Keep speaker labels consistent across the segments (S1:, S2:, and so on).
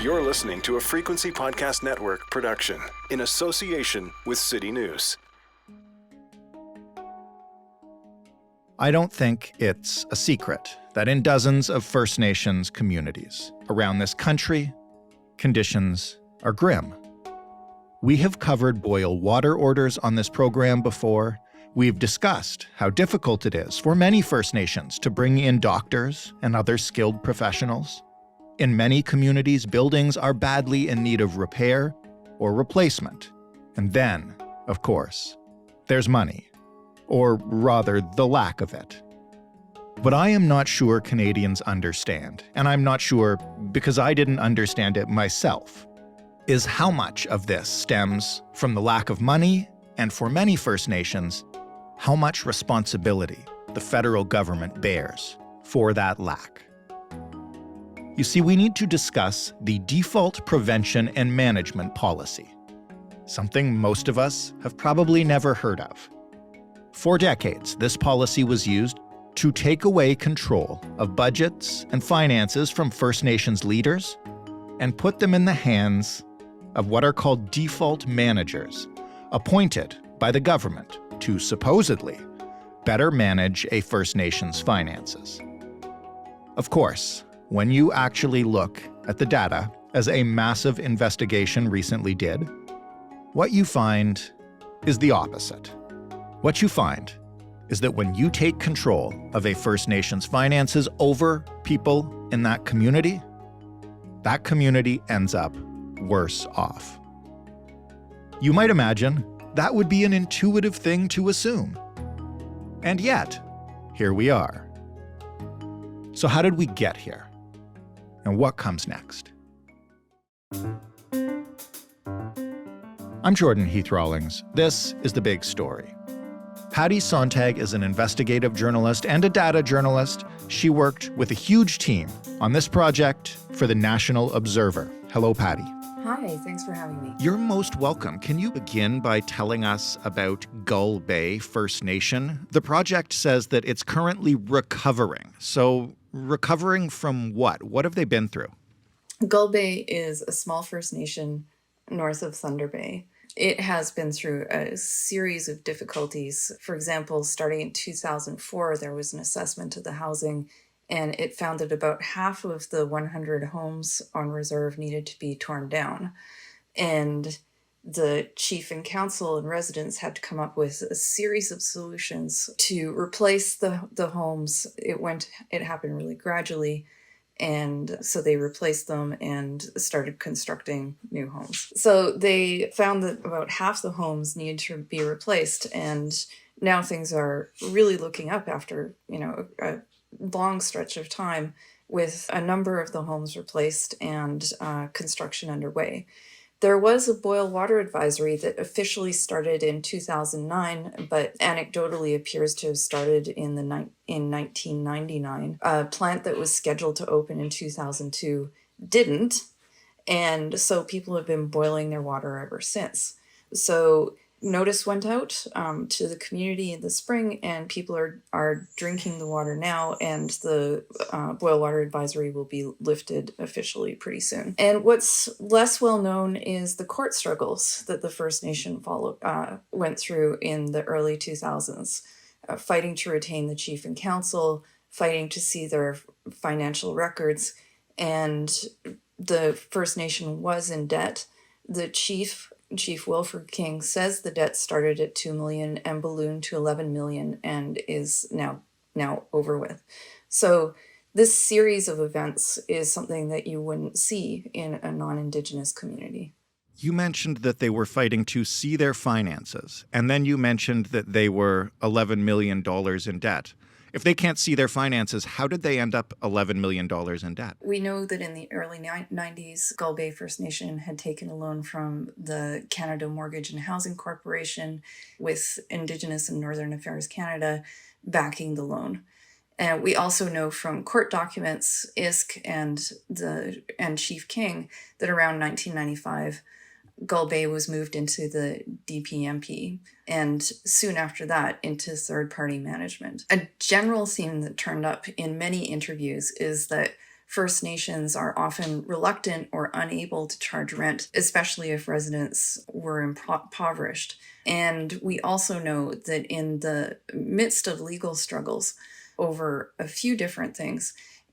S1: You're listening to a Frequency Podcast Network production in association with CityNews.
S2: I don't think it's a secret that in dozens of First Nations communities around this country, conditions are grim. We have covered boil water orders on this program before. We've discussed how difficult it is for many First Nations to bring in doctors and other skilled professionals. In many communities, buildings are badly in need of repair or replacement. And then, of course, there's money, or rather the lack of it. But I am not sure Canadians understand, and I'm not sure because I didn't understand it myself, is how much of this stems from the lack of money, and for many First Nations, how much responsibility the federal government bears for that lack. You see, we need to discuss the default prevention and management policy, something most of us have probably never heard of. For decades, this policy was used to take away control of budgets and finances from First Nations leaders and put them in the hands of what are called default managers, appointed by the government to supposedly better manage a First Nation's finances. Of course, when you actually look at the data, as a massive investigation recently did, what you find is the opposite. What you find is that when you take control of a First Nation's finances over people in that community ends up worse off. You might imagine that would be an intuitive thing to assume. And yet, here we are. So how did we get here? And what comes next? I'm Jordan Heath Rawlings. This is The Big Story. Patty Sontag is an investigative journalist and a data journalist. She worked with a huge team on this project for the National Observer. Hello, Patty.
S3: Hi, thanks for having me.
S2: You're most welcome. Can you begin by telling us about Gull Bay First Nation? The project says that it's currently recovering. So recovering from what? What have they been through?
S3: Gull Bay is a small First Nation north of Thunder Bay. It has been through a series of difficulties. For example, starting in 2004, there was an assessment of the housing, and it found that about half of the 100 homes on reserve needed to be torn down. And the chief and council and residents had to come up with a series of solutions to replace the homes. It happened really gradually. And so they replaced them and started constructing new homes. So they found that about half the homes needed to be replaced. And now things are really looking up after, a long stretch of time with a number of the homes replaced and construction underway. There was a boil water advisory that officially started in 2009, but anecdotally appears to have started in 1999. A plant that was scheduled to open in 2002 didn't, and so people have been boiling their water ever since. So notice went out to the community in the spring, and people are drinking the water now, and the boil water advisory will be lifted officially pretty soon. And what's less well known is the court struggles that the First Nation went through in the early 2000s, fighting to retain the chief and council, fighting to see their financial records, and the First Nation was in debt. The Chief Wilfred King says the debt started at $2 million and ballooned to $11 million and is now over with. So this series of events is something that you wouldn't see in a non-Indigenous community.
S2: You mentioned that they were fighting to see their finances, and then you mentioned that they were $11 million in debt. If they can't see their finances, how did they end up $11 million in debt?
S3: We know that in the early 90s, Gull Bay First Nation had taken a loan from the Canada Mortgage and Housing Corporation, with Indigenous and Northern Affairs Canada backing the loan. And we also know from court documents, ISK and Chief King, that around 1995, Gull Bay was moved into the DPMP, and soon after that into third-party management. A general theme that turned up in many interviews is that First Nations are often reluctant or unable to charge rent, especially if residents were impoverished. And we also know that in the midst of legal struggles over a few different things,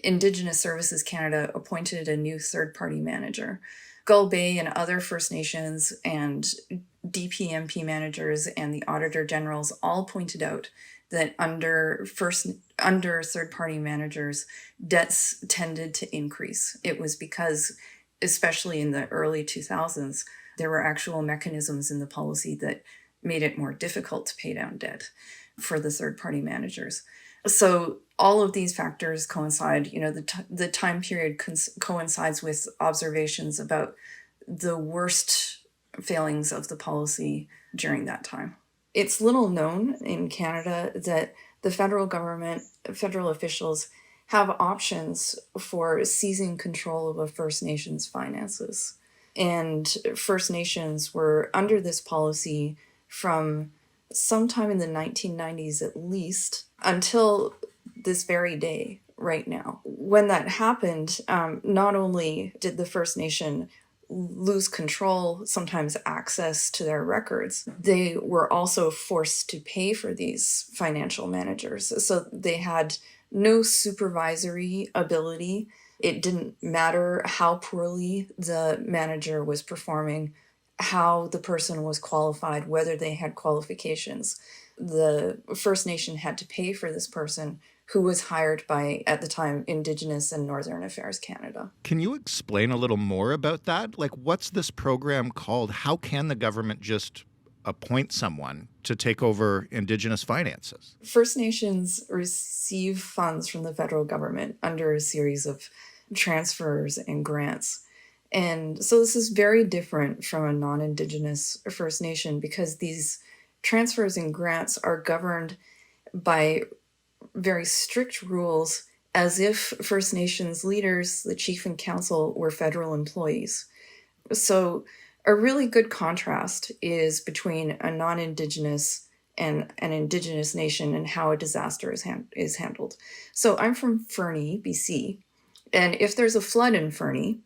S3: Indigenous Services Canada appointed a new third-party manager. Gull Bay and other First Nations and DPMP managers and the Auditor Generals all pointed out that under third-party managers, debts tended to increase. It was because, especially in the early 2000s, there were actual mechanisms in the policy that made it more difficult to pay down debt for the third-party managers. So all of these factors coincide. The time period coincides with observations about the worst failings of the policy during that time. It's little known in Canada that the federal government, federal officials have options for seizing control of a First Nations finances. And First Nations were under this policy from sometime in the 1990s at least until this very day right now. When that happened, not only did the First Nation lose control, sometimes access to their records, they were also forced to pay for these financial managers. So they had no supervisory ability. It didn't matter how poorly the manager was performing, how the person was qualified, whether they had qualifications. The First Nation had to pay for this person who was hired by, at the time, Indigenous and Northern Affairs Canada.
S2: Can you explain a little more about that? Like, what's this program called? How can the government just appoint someone to take over Indigenous finances?
S3: First Nations receive funds from the federal government under a series of transfers and grants. And so this is very different from a non-Indigenous First Nation because these transfers and grants are governed by very strict rules as if First Nations leaders, the chief and council, were federal employees. So a really good contrast is between a non-Indigenous and an Indigenous nation and how a disaster is handled. So I'm from Fernie, BC, and if there's a flood in Fernie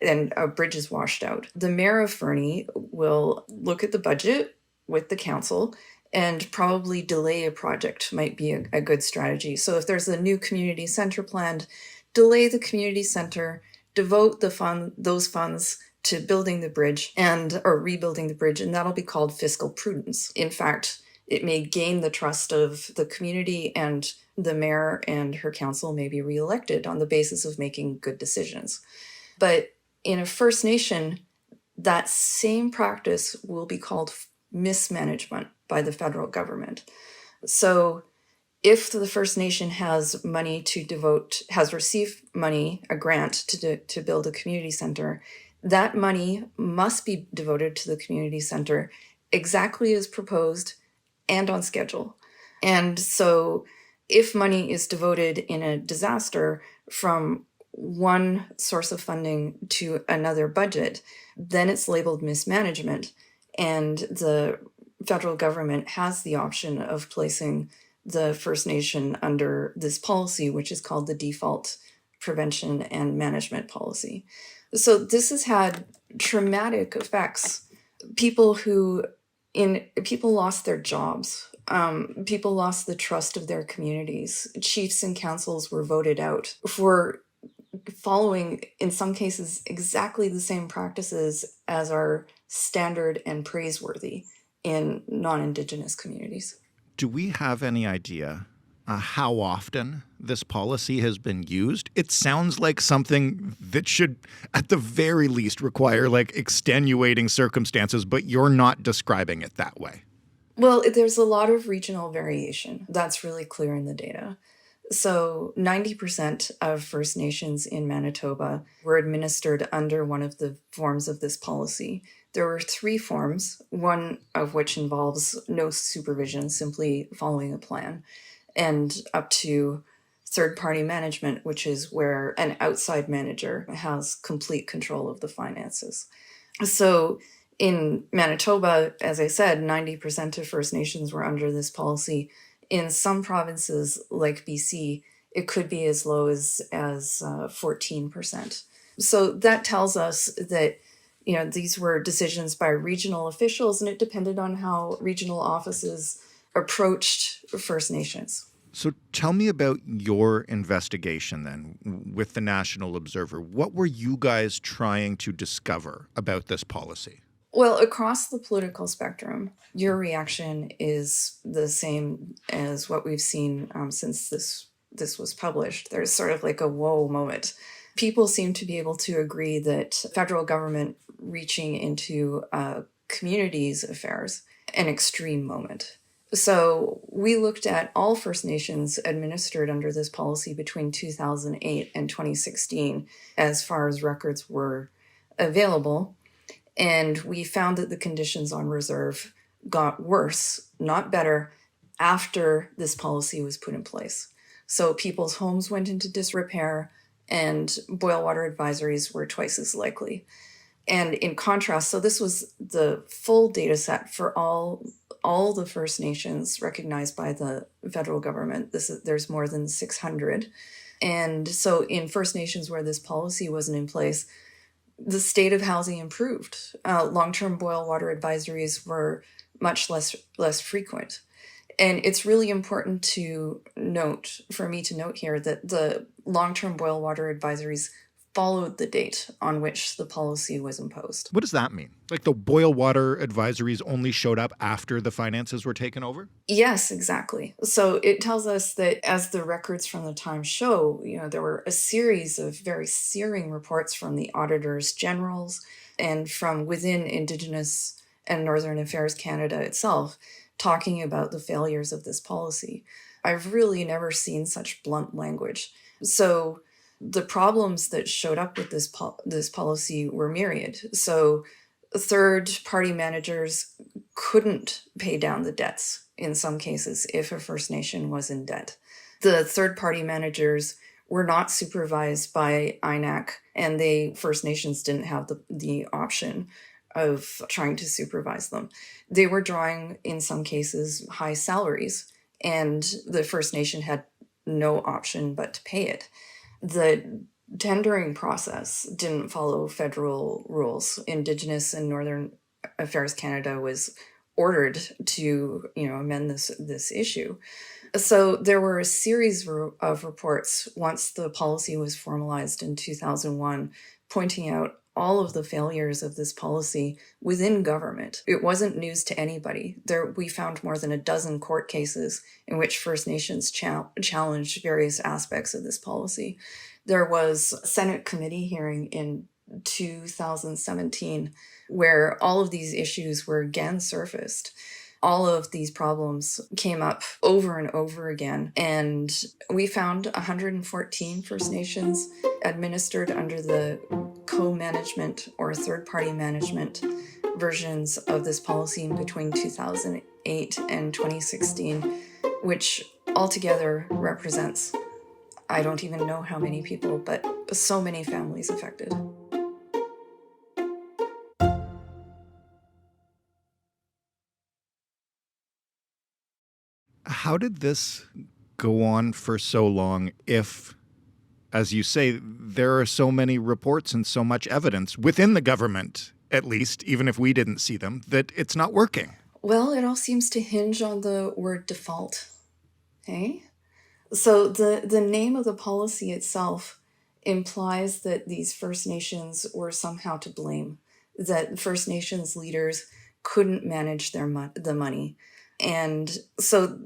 S3: and a bridge is washed out, the mayor of Fernie will look at the budget with the council and probably delay a project might be a good strategy. So if there's a new community center planned, delay the community center, devote those funds to building the bridge or rebuilding the bridge, and that'll be called fiscal prudence. In fact, it may gain the trust of the community, and the mayor and her council may be reelected on the basis of making good decisions. But in a First Nation, that same practice will be called mismanagement by the federal government. So if the First Nation has money to devote, has received money, a grant to build a community center, that money must be devoted to the community center exactly as proposed and on schedule. And so if money is devoted in a disaster from one source of funding to another budget, then it's labeled mismanagement. And the federal government has the option of placing the First Nation under this policy, which is called the Default Prevention and Management Policy. So this has had traumatic effects. People lost their jobs. People lost the trust of their communities. Chiefs and councils were voted out for following, in some cases, exactly the same practices as are standard and praiseworthy in non-Indigenous communities.
S2: Do we have any idea how often this policy has been used? It sounds like something that should, at the very least, require extenuating circumstances, but you're not describing it that way.
S3: Well, there's a lot of regional variation. That's really clear in the data. So 90% of First Nations in Manitoba were administered under one of the forms of this policy. There were 3 forms, one of which involves no supervision, simply following a plan, and up to third-party management, which is where an outside manager has complete control of the finances. So in Manitoba, as I said, 90% of First Nations were under this policy. In some provinces, like BC, it could be as low as 14%. So that tells us that these were decisions by regional officials, and it depended on how regional offices approached First Nations.
S2: So tell me about your investigation then with the National Observer. What were you guys trying to discover about this policy?
S3: Well, across the political spectrum, your reaction is the same as what we've seen since this was published. There's sort of like a whoa moment. People seem to be able to agree that federal government reaching into communities' affairs, an extreme moment. So we looked at all First Nations administered under this policy between 2008 and 2016, as far as records were available. And we found that the conditions on reserve got worse, not better, after this policy was put in place. So people's homes went into disrepair, and boil water advisories were twice as likely. And in contrast, so this was the full data set for all the First Nations recognized by the federal government. There's more than 600. And so in First Nations where this policy wasn't in place, the state of housing improved. Long-term boil water advisories were much less frequent. And it's really important for me to note here that the long-term boil water advisories followed the date on which the policy was imposed.
S2: What does that mean? Like the boil water advisories only showed up after the finances were taken over?
S3: Yes, exactly. So it tells us that, as the records from the time show, there were a series of very searing reports from the auditors generals and from within Indigenous and Northern Affairs Canada itself, talking about the failures of this policy. I've really never seen such blunt language. So the problems that showed up with this policy were myriad. So third-party managers couldn't pay down the debts in some cases if a First Nation was in debt. The third-party managers were not supervised by INAC, and First Nations didn't have the option of trying to supervise them. They were drawing, in some cases, high salaries, and the First Nation had no option but to pay it. The tendering process didn't follow federal rules. Indigenous and Northern Affairs Canada was ordered to, amend this issue. So there were a series of reports once the policy was formalized in 2001, pointing out all of the failures of this policy within government. It wasn't news to anybody. We found more than a dozen court cases in which First Nations challenged various aspects of this policy. There was a Senate committee hearing in 2017 where all of these issues were again surfaced. All of these problems came up over and over again, and we found 114 First Nations administered under the co-management or third-party management versions of this policy in between 2008 and 2016, which altogether represents, I don't even know how many people, but so many families affected.
S2: How did this go on for so long if, as you say, there are so many reports and so much evidence within the government, at least, even if we didn't see them, that it's not working?
S3: Well, it all seems to hinge on the word default. Okay? So the name of the policy itself implies that these First Nations were somehow to blame, that First Nations leaders couldn't manage the money. And so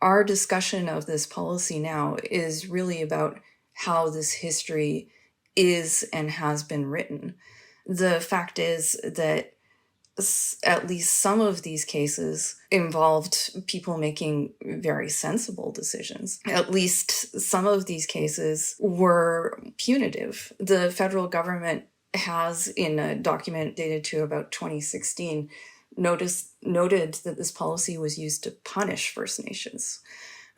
S3: our discussion of this policy now is really about how this history is and has been written. The fact is that at least some of these cases involved people making very sensible decisions. At least some of these cases were punitive. The federal government has, in a document dated to about 2016, noted that this policy was used to punish First Nations,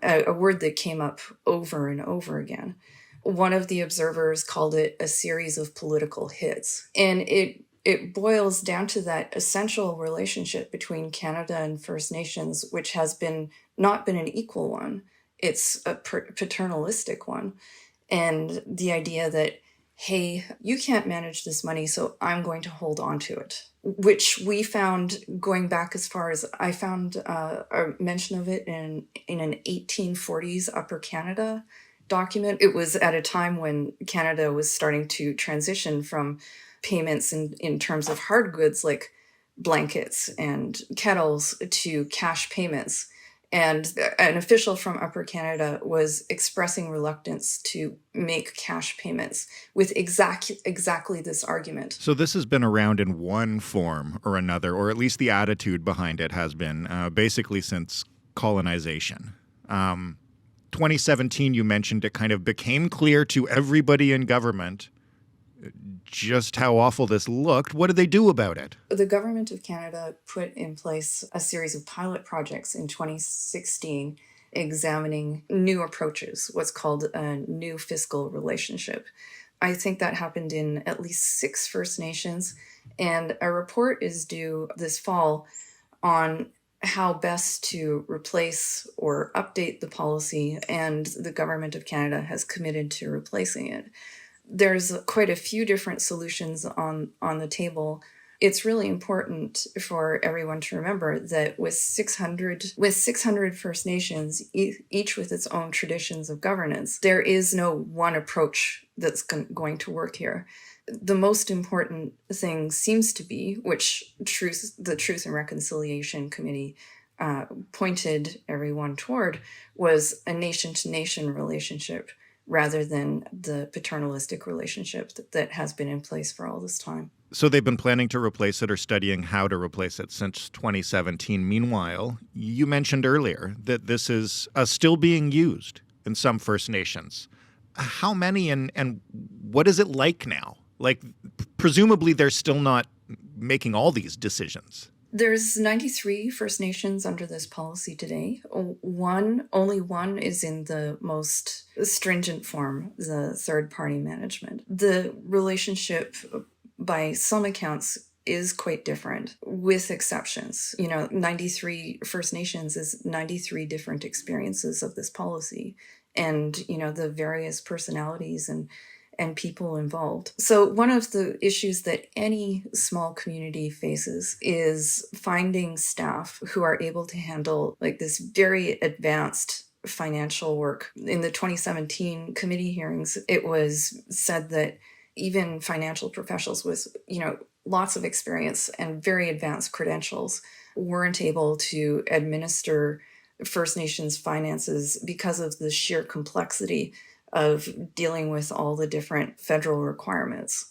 S3: a word that came up over and over again. One of the observers called it a series of political hits. And it boils down to that essential relationship between Canada and First Nations, which has not been an equal one. It's a paternalistic one. And the idea that, hey, you can't manage this money, so I'm going to hold on to it, which we found going back as far as I found a mention of it in an 1840s Upper Canada document. It was at a time when Canada was starting to transition from payments in terms of hard goods like blankets and kettles to cash payments. And an official from Upper Canada was expressing reluctance to make cash payments with exactly this argument.
S2: So this has been around in one form or another, or at least the attitude behind it has been basically since colonization. 2017, you mentioned it kind of became clear to everybody in government just how awful this looked. What did they do about it?
S3: The government of Canada put in place a series of pilot projects in 2016 examining new approaches, what's called a new fiscal relationship. I think that happened in at least 6 First Nations, and a report is due this fall on how best to replace or update the policy, and the government of Canada has committed to replacing it. There's quite a few different solutions on the table. It's really important for everyone to remember that with 600 First Nations, each with its own traditions of governance, there is no one approach that's going to work here. The most important thing seems to be, which the Truth and Reconciliation Committee pointed everyone toward, was a nation-to-nation relationship rather than the paternalistic relationship that has been in place for all this time.
S2: So they've been planning to replace it or studying how to replace it since 2017. Meanwhile, you mentioned earlier that this is still being used in some First Nations. How many and what is it like now? Like, presumably they're still not making all these decisions.
S3: There's 93 First Nations under this policy today. Only one is in the most stringent form, the third-party management. The relationship, by some accounts, is quite different, with exceptions. 93 First Nations is 93 different experiences of this policy, and, the various personalities and people involved. So one of the issues that any small community faces is finding staff who are able to handle this very advanced financial work. In the 2017 committee hearings, it was said that even financial professionals with, lots of experience and very advanced credentials weren't able to administer First Nations finances because of the sheer complexity of dealing with all the different federal requirements.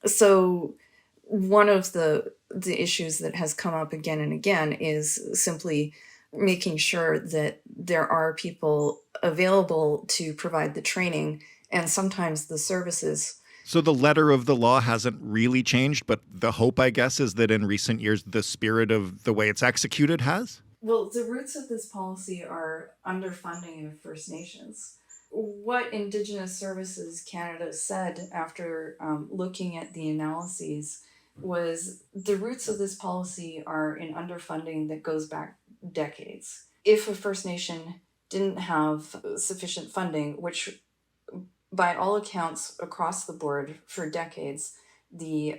S3: So one of the issues that has come up again and again is simply making sure that there are people available to provide the training and sometimes the services.
S2: So the letter of the law hasn't really changed, but the hope, I guess, is that in recent years, the spirit of the way it's executed has?
S3: Well, the roots of this policy are underfunding of First Nations. What Indigenous Services Canada said after looking at the analyses was the roots of this policy are in underfunding that goes back decades. If a First Nation didn't have sufficient funding, which by all accounts across the board for decades, the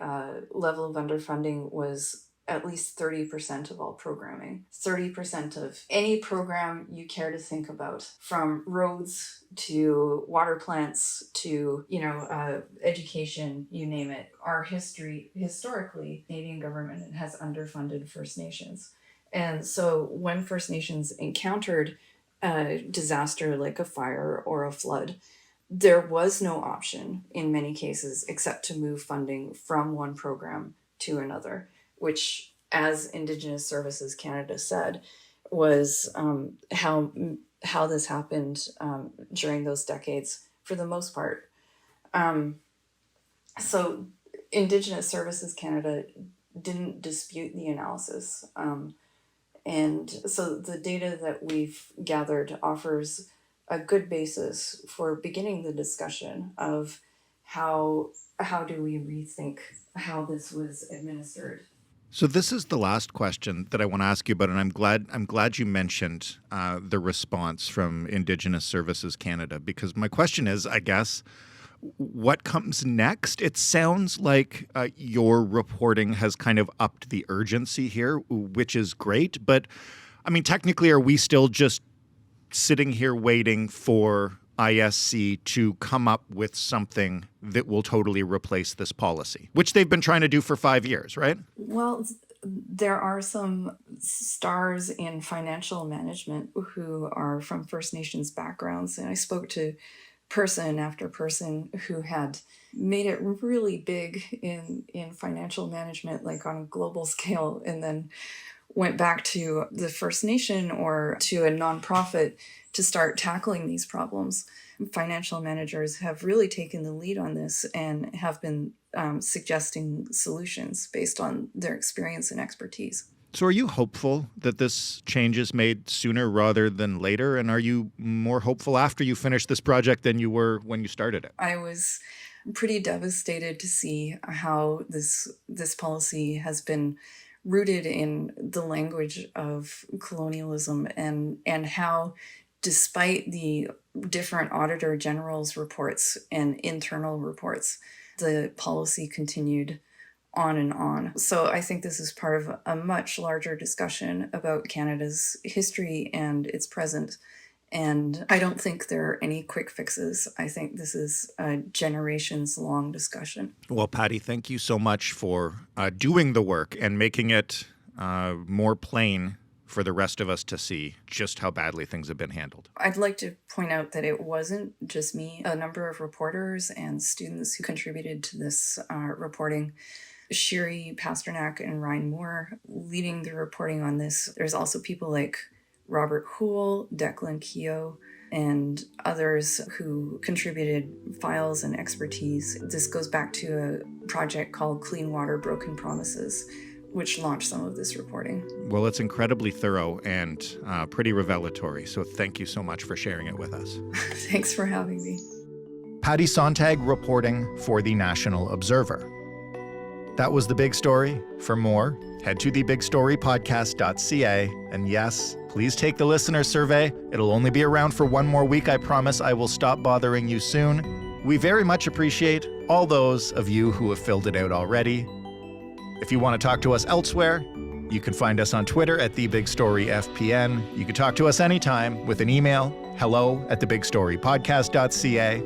S3: level of underfunding was at least 30% of all programming. 30% of any program you care to think about, from roads to water plants to, education, you name it. Historically, Canadian government has underfunded First Nations. And so when First Nations encountered a disaster like a fire or a flood, there was no option in many cases except to move funding from one program to another, which, as Indigenous Services Canada said, was how this happened during those decades for the most part. So Indigenous Services Canada didn't dispute the analysis. And so the data that we've gathered offers a good basis for beginning the discussion of how do we rethink how this was administered.
S2: So this is the last question that I want to ask you about, and I'm glad you mentioned the response from Indigenous Services Canada, because my question is, I guess, what comes next? It sounds like your reporting has kind of upped the urgency here, which is great. But I mean, technically, are we still just sitting here waiting for ISC to come up with something that will totally replace this policy, which they've been trying to do for 5 years, right?
S3: Well, there are some stars in financial management who are from First Nations backgrounds, and I spoke to person after person who had made it really big in financial management, like on a global scale, and then went back to the First Nation or to a nonprofit to start tackling these problems. Financial managers have really taken the lead on this and have been suggesting solutions based on their experience and expertise.
S2: So are you hopeful that this change is made sooner rather than later? And are you more hopeful after you finish this project than you were when you started it?
S3: I was pretty devastated to see how this policy has been rooted in the language of colonialism and how, despite the different Auditor General's reports and internal reports, the policy continued on and on. So I think this is part of a much larger discussion about Canada's history and its present. And I don't think there are any quick fixes. I think this is a generations-long discussion.
S2: Well, Patty, thank you so much for doing the work and making it more plain for the rest of us to see just how badly things have been handled.
S3: I'd like to point out that it wasn't just me. A number of reporters and students who contributed to this reporting, Shiri Pasternak and Ryan Moore leading the reporting on this. There's also people like Robert Houle, Declan Keogh, and others who contributed files and expertise. This goes back to a project called Clean Water, Broken Promises, which launched some of this reporting.
S2: Well, it's incredibly thorough and pretty revelatory, so thank you so much for sharing it with us.
S3: Thanks for having me.
S2: Patty Sontag reporting for the National Observer. That was The Big Story. For more, head to thebigstorypodcast.ca. And yes, please take the listener survey. It'll only be around for one more week. I promise I will stop bothering you soon. We very much appreciate all those of you who have filled it out already. If you want to talk to us elsewhere, you can find us on Twitter at TheBigStoryFPN. You can talk to us anytime with an email, hello@thebigstorypodcast.ca.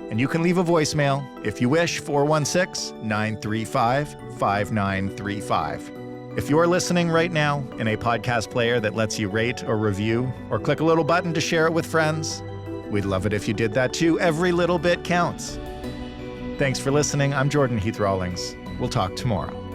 S2: And you can leave a voicemail, if you wish, 416-935-5935. If you're listening right now in a podcast player that lets you rate or review or click a little button to share it with friends, we'd love it if you did that too. Every little bit counts. Thanks for listening. I'm Jordan Heath Rawlings. We'll talk tomorrow.